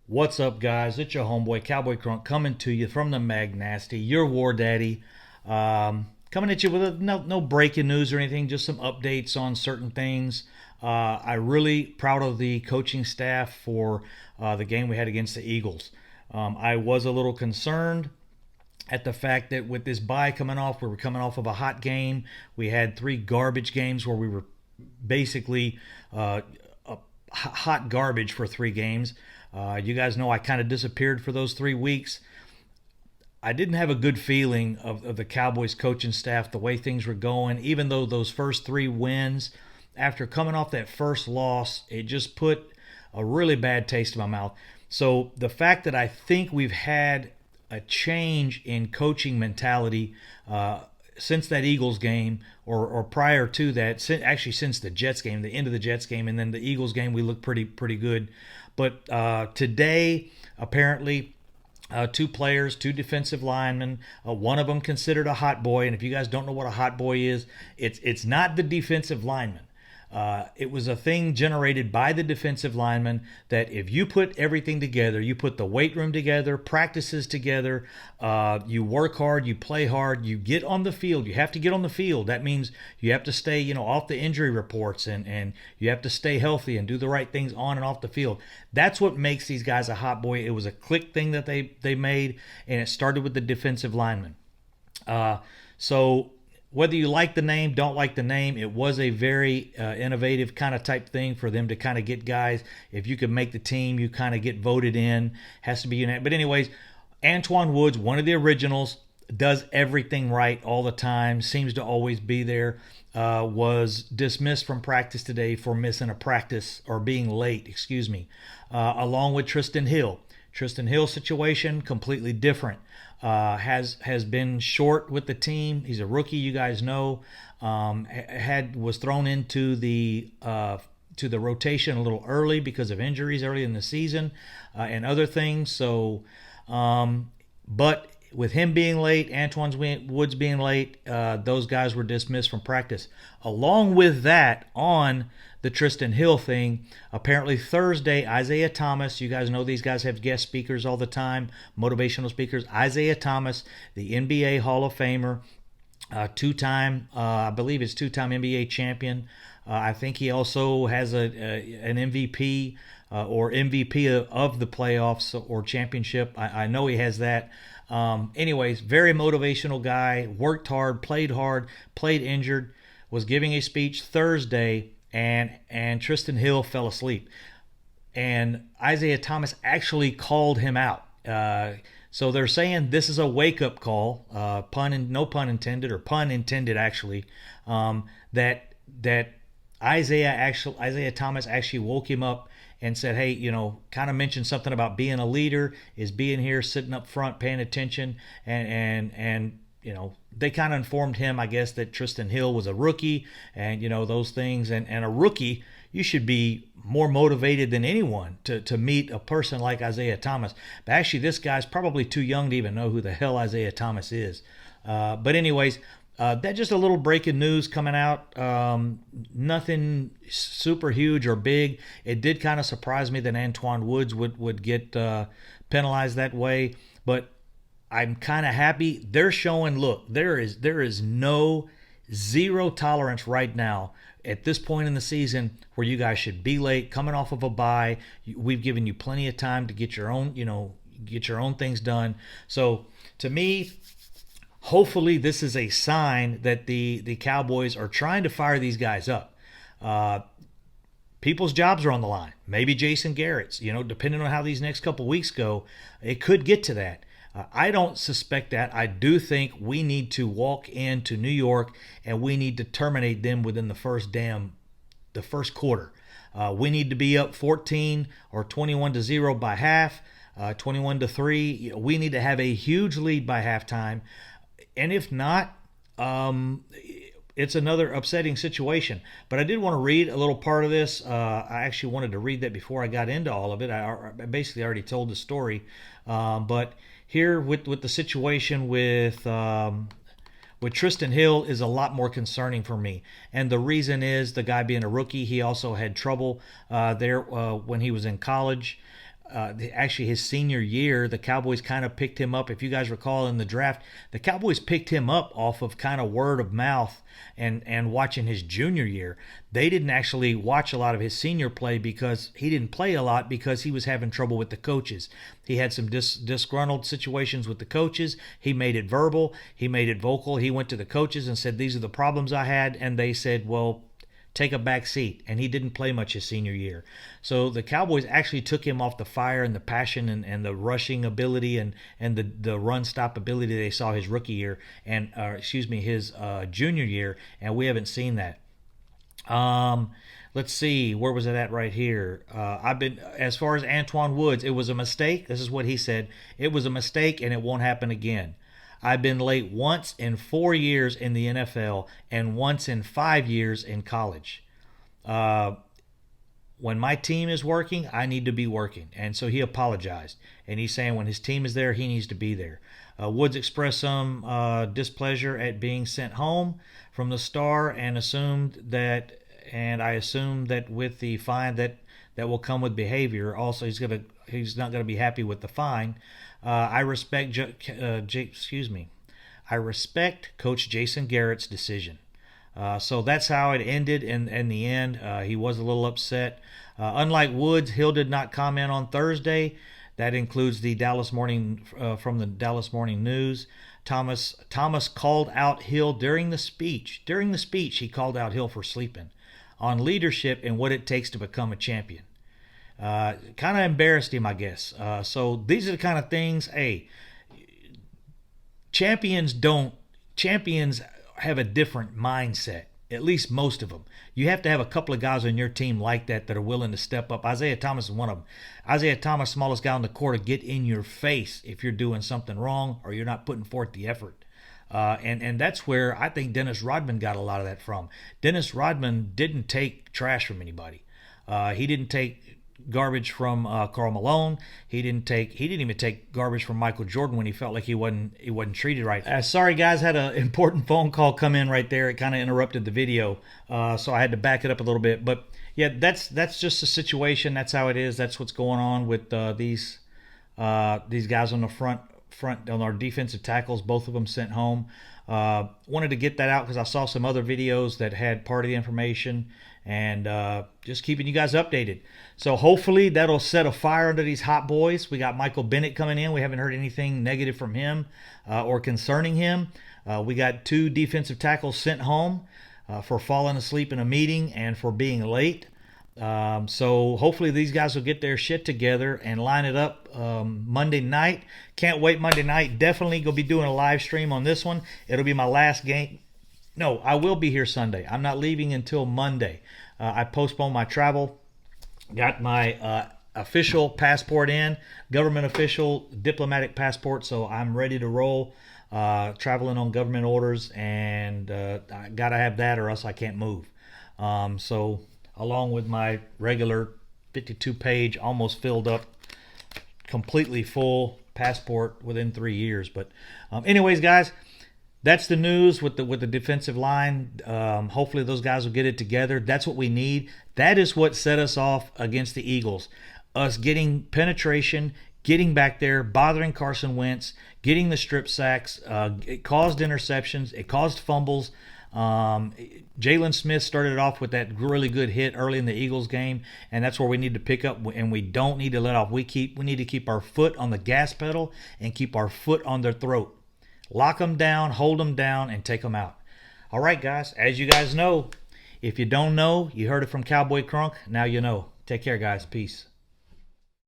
What's up, guys? It's your homeboy Cowboy Crunk coming to you from the Mag Nasty, your war daddy. Coming at you with no breaking news or anything, just some updates on certain things. I really proud of the coaching staff for the game we had against the Eagles. I was a little concerned at the fact that with this bye coming off, we were coming off of a hot game. We had three garbage games where we were basically hot garbage for three games. You guys know I kind of disappeared for those 3 weeks. I didn't have a good feeling of the Cowboys coaching staff, the way things were going, even though those first three wins, after coming off that first loss, it just put a really bad taste in my mouth. So the fact that I think we've had a change in coaching mentality since that Eagles game, or prior to that, since the Jets game, the end of the Jets game, and then the Eagles game, we looked pretty good. But today, apparently, two players, two defensive linemen. One of them considered a hot boy, and if you guys don't know what a hot boy is, it's not the defensive lineman. It was a thing generated by the defensive lineman that if you put everything together, you put the weight room together, practices together, you work hard, you play hard, you get on the field. You have to get on the field. That means you have to stay, off the injury reports, and you have to stay healthy and do the right things on and off the field. That's what makes these guys a hot boy. It was a click thing that they made, and it started with the defensive lineman. So whether you like the name, don't like the name, it was a very innovative kind of type thing for them to kind of get guys. If you could make the team, you kind of get voted in. Has to be unanimous. But anyways, Antoine Woods, one of the originals, does everything right all the time, seems to always be there. Was dismissed from practice today for missing a practice, or being late, excuse me, along with Trysten Hill. Trysten Hill situation completely different. Has been short with the team. He's a rookie, you guys know. Was thrown into the to the rotation a little early because of injuries early in the season and other things. So, but with him being late, Antoine Woods being late, those guys were dismissed from practice. Along with that, on the Trysten Hill thing, apparently Thursday, Isaiah Thomas, you guys know these guys have guest speakers all the time, motivational speakers. Isaiah Thomas, the NBA Hall of Famer, two-time, I believe it's two-time NBA champion. I think he also has an MVP or MVP of the playoffs or championship. I know he has that. Anyways, very motivational guy, worked hard, played injured, was giving a speech Thursday, and Trysten Hill fell asleep. And Isaiah Thomas actually called him out. So they're saying this is a wake-up call, no pun intended, or pun intended actually, that Isaiah Thomas actually woke him up and said, hey, kind of mentioned something about being a leader, is being here, sitting up front, paying attention, and they kind of informed him, I guess, that Trysten Hill was a rookie, and those things, and a rookie, you should be more motivated than anyone to meet a person like Isaiah Thomas. But actually, this guy's probably too young to even know who the hell Isaiah Thomas is. But anyways, that's just a little breaking news coming out. Nothing super huge or big. It did kind of surprise me that Antoine Woods would get penalized that way, but I'm kind of happy. They're showing, look, there is no zero tolerance right now at this point in the season where you guys should be late, coming off of a bye. We've given you plenty of time to get your own things done. So to me, hopefully this is a sign that the Cowboys are trying to fire these guys up. People's jobs are on the line. Maybe Jason Garrett's, depending on how these next couple weeks go, it could get to that. I don't suspect that. I do think we need to walk into New York and we need to terminate them within the first quarter. We need to be up 14 or 21-0 by half, 21-3. We need to have a huge lead by halftime. And if not, it's another upsetting situation. But I did want to read a little part of this. I actually wanted to read that before I got into all of it. I basically already told the story. But here with the situation with Trysten Hill is a lot more concerning for me. And the reason is the guy being a rookie, he also had trouble there when he was in college. actually his senior year, the Cowboys kind of picked him up. If you guys recall in the draft, the Cowboys picked him up off of kind of word of mouth and watching his junior year. They didn't actually watch a lot of his senior play because he didn't play a lot because he was having trouble with the coaches. He had some disgruntled situations with the coaches. He made it verbal. He made it vocal. He went to the coaches and said, these are the problems I had. And they said, well, take a back seat, and he didn't play much his senior year. So the Cowboys actually took him off the fire and the passion and the rushing ability and the run stop ability they saw his rookie year and his junior year, and we haven't seen that. Let's see, where was it at right here? I've been, as far as Antoine Woods, it was a mistake. This is what he said. It was a mistake and it won't happen again. I've been late once in 4 years in the NFL and once in 5 years in college. When my team is working, I need to be working. And so he apologized. And he's saying when his team is there, he needs to be there. Woods expressed some displeasure at being sent home from the Star and I assumed that with the fine that will come with behavior, also he's not going to be happy with the fine. I respect Coach Jason Garrett's decision. So that's how it ended in the end. He was a little upset. Unlike Woods, Hill did not comment on Thursday. That includes the Dallas Morning from the Dallas Morning News. Thomas called out Hill during the speech. During the speech, he called out Hill for sleeping on leadership and what it takes to become a champion. Kind of embarrassed him, I guess. So these are the kind of things. Hey, champions have a different mindset. At least most of them. You have to have a couple of guys on your team like that are willing to step up. Isaiah Thomas is one of them. Isaiah Thomas, smallest guy on the court, to get in your face if you're doing something wrong or you're not putting forth the effort. And that's where I think Dennis Rodman got a lot of that from. Dennis Rodman didn't take trash from anybody. He didn't take garbage from Karl Malone. He didn't even take garbage from Michael Jordan when he felt like he wasn't treated right. Sorry guys, had an important phone call come in right there. It kind of interrupted the video, so I had to back it up a little bit. But yeah, that's just the situation. That's how it is. That's what's going on with these guys on the front on our defensive tackles. Both of them sent home. Wanted to get that out because I saw some other videos that had part of the information, and just keeping you guys updated. So hopefully that'll set a fire under these hot boys. We got Michael Bennett coming in. We haven't heard anything negative from him or concerning him. We got 2 defensive tackles sent home for falling asleep in a meeting and for being late. So hopefully these guys will get their shit together and line it up Monday night. Can't wait Monday night. Definitely going to be doing a live stream on this one. It'll be my last game. No, I will be here Sunday. I'm not leaving until Monday. I postponed my travel. Got my official passport in, government official diplomatic passport, so I'm ready to roll. Traveling on government orders, and I got to have that or else I can't move. So along with my regular 52-page, almost filled up, completely full passport within 3 years. But anyways, guys, that's the news with the defensive line. Hopefully those guys will get it together. That's what we need. That is what set us off against the Eagles. Us getting penetration, getting back there, bothering Carson Wentz, getting the strip sacks. It caused interceptions. It caused fumbles. Jalen Smith started off with that really good hit early in the Eagles game, and that's where we need to pick up, and we don't need to let off. We need to keep our foot on the gas pedal and keep our foot on their throat. Lock them down, hold them down, and take them out. All right, guys, as you guys know, if you don't know, you heard it from Cowboy Crunk. Now you know. Take care, guys. Peace.